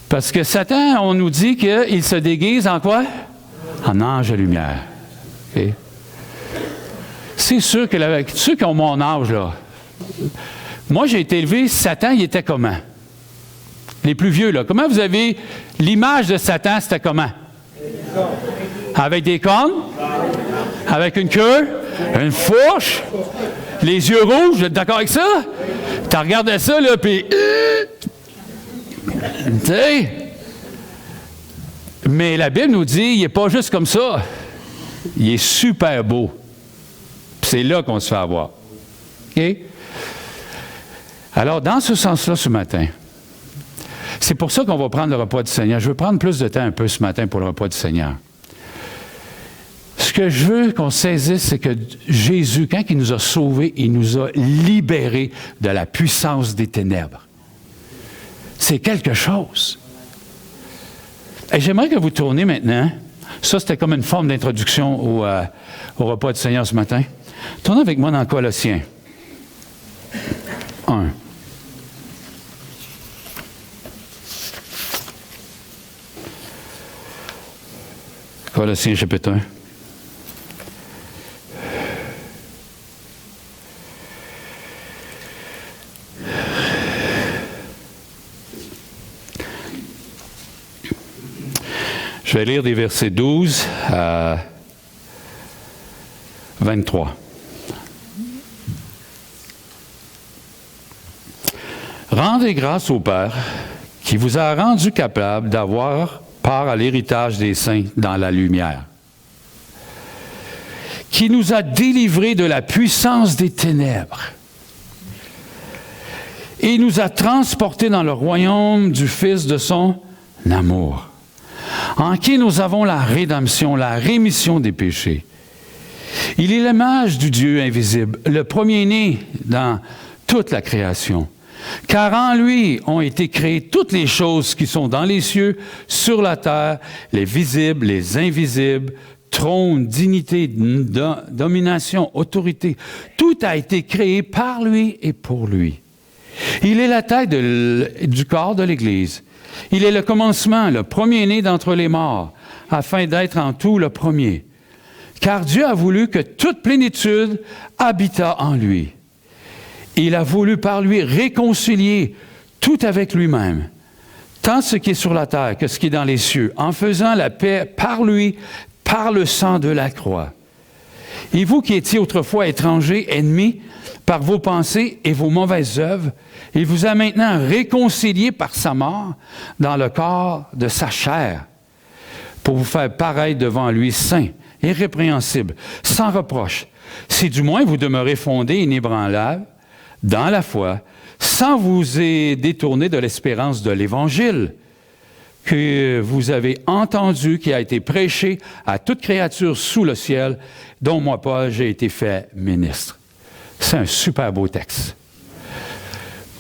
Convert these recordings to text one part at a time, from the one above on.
Parce que Satan, on nous dit qu'il se déguise en quoi? En ange de lumière. Okay? C'est sûr que ceux qui ont mon âge, là, moi, j'ai été élevé, Satan, il était comment? Les plus vieux, là. Comment vous avez l'image de Satan, c'était comment? Avec des cornes? Avec une queue? Une fourche? Les yeux rouges? Vous êtes d'accord avec ça? Tu regardais ça, là, puis... tu sais? Mais la Bible nous dit, il n'est pas juste comme ça. Il est super beau. Puis c'est là qu'on se fait avoir. OK? Alors, dans ce sens-là, ce matin, c'est pour ça qu'on va prendre le repas du Seigneur. Je veux prendre plus de temps un peu ce matin pour le repas du Seigneur. Ce que je veux qu'on saisisse, c'est que Jésus, quand il nous a sauvés, il nous a libérés de la puissance des ténèbres. C'est quelque chose. Et j'aimerais que vous tourniez maintenant. Ça, c'était comme une forme d'introduction au repas du Seigneur ce matin. Tournez avec moi dans Colossiens 1. Colossiens chapitre 1. Je vais lire des versets 12 à 23. Rendez grâce au Père qui vous a rendu capable d'avoir part à l'héritage des saints dans la lumière, qui nous a délivrés de la puissance des ténèbres et nous a transportés dans le royaume du Fils de son amour, en qui nous avons la rédemption, la rémission des péchés. Il est l'image du Dieu invisible, le premier-né dans toute la création. Car en lui ont été créées toutes les choses qui sont dans les cieux, sur la terre, les visibles, les invisibles, trône, dignité, domination, autorité. Tout a été créé par lui et pour lui. Il est la tête du corps de l'Église. Il est le commencement, le premier-né d'entre les morts, afin d'être en tout le premier. Car Dieu a voulu que toute plénitude habitât en lui. Il a voulu par lui réconcilier tout avec lui-même, tant ce qui est sur la terre que ce qui est dans les cieux, en faisant la paix par lui, par le sang de la croix. Et vous qui étiez autrefois étrangers, ennemis, par vos pensées et vos mauvaises œuvres, il vous a maintenant réconciliés par sa mort dans le corps de sa chair, pour vous faire paraître devant lui saint, irrépréhensible, sans reproche, si du moins vous demeurez fondés et inébranlables dans la foi, sans vous détourner de l'espérance de l'Évangile que vous avez entendu, qui a été prêché à toute créature sous le ciel, dont moi, Paul, j'ai été fait ministre. C'est un super beau texte.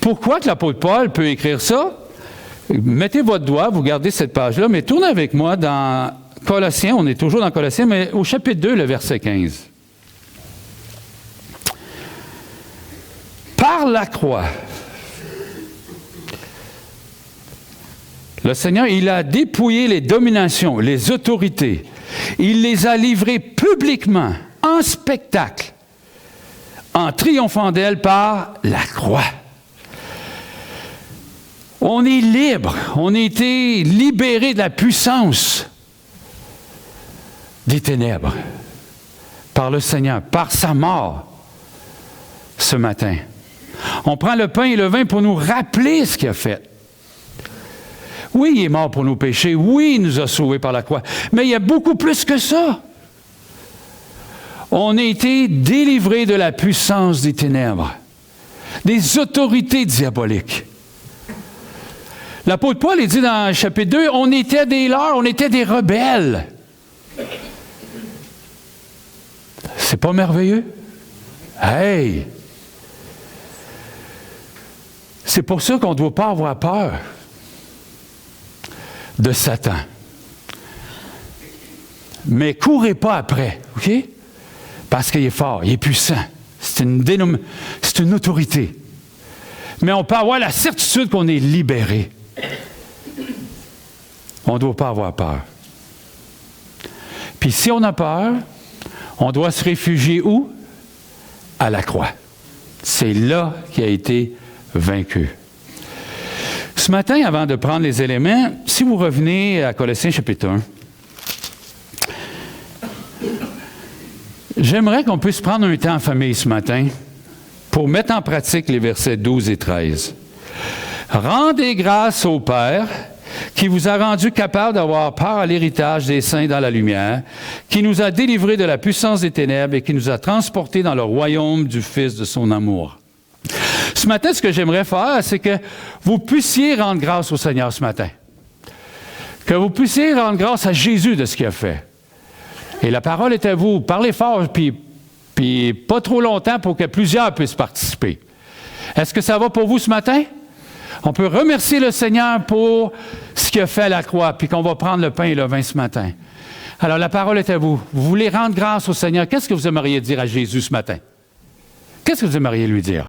Pourquoi que l'apôtre Paul peut écrire ça? Mettez votre doigt, vous gardez cette page-là, mais tournez avec moi dans Colossiens, on est toujours dans Colossiens, mais au chapitre 2, le verset 15. Par la croix, le Seigneur, il a dépouillé les dominations, les autorités. Il les a livrées publiquement, en spectacle, en triomphant d'elles par la croix. On est libre, on a été libéré de la puissance des ténèbres par le Seigneur, par sa mort ce matin. On prend le pain et le vin pour nous rappeler ce qu'il a fait. Oui, il est mort pour nos péchés. Oui, il nous a sauvés par la croix. Mais il y a beaucoup plus que ça. On a été délivrés de la puissance des ténèbres, des autorités diaboliques. L'apôtre Paul, il dit dans le chapitre 2, on était des leurs, on était des rebelles. C'est pas merveilleux? Hey! C'est pour ça qu'on ne doit pas avoir peur de Satan. Mais courez pas après, OK? Parce qu'il est fort, il est puissant. C'est une autorité. Mais on peut avoir la certitude qu'on est libéré. on ne doit pas avoir peur. Puis si on a peur, on doit se réfugier où? À la croix. C'est là qu'il a été vaincu. Ce matin, avant de prendre les éléments, si vous revenez à Colossiens chapitre 1, j'aimerais qu'on puisse prendre un temps en famille ce matin pour mettre en pratique les versets 12 et 13. Rendez grâce au Père qui vous a rendu capable d'avoir part à l'héritage des saints dans la lumière, qui nous a délivrés de la puissance des ténèbres et qui nous a transportés dans le royaume du Fils de son amour. Ce matin, ce que j'aimerais faire, c'est que vous puissiez rendre grâce au Seigneur ce matin. Que vous puissiez rendre grâce à Jésus de ce qu'il a fait. Et la parole est à vous. Parlez fort, puis pas trop longtemps pour que plusieurs puissent participer. Est-ce que ça va pour vous ce matin? On peut remercier le Seigneur pour ce qu'il a fait à la croix, puis qu'on va prendre le pain et le vin ce matin. Alors, la parole est à vous. Vous voulez rendre grâce au Seigneur. Qu'est-ce que vous aimeriez dire à Jésus ce matin? Qu'est-ce que vous aimeriez lui dire?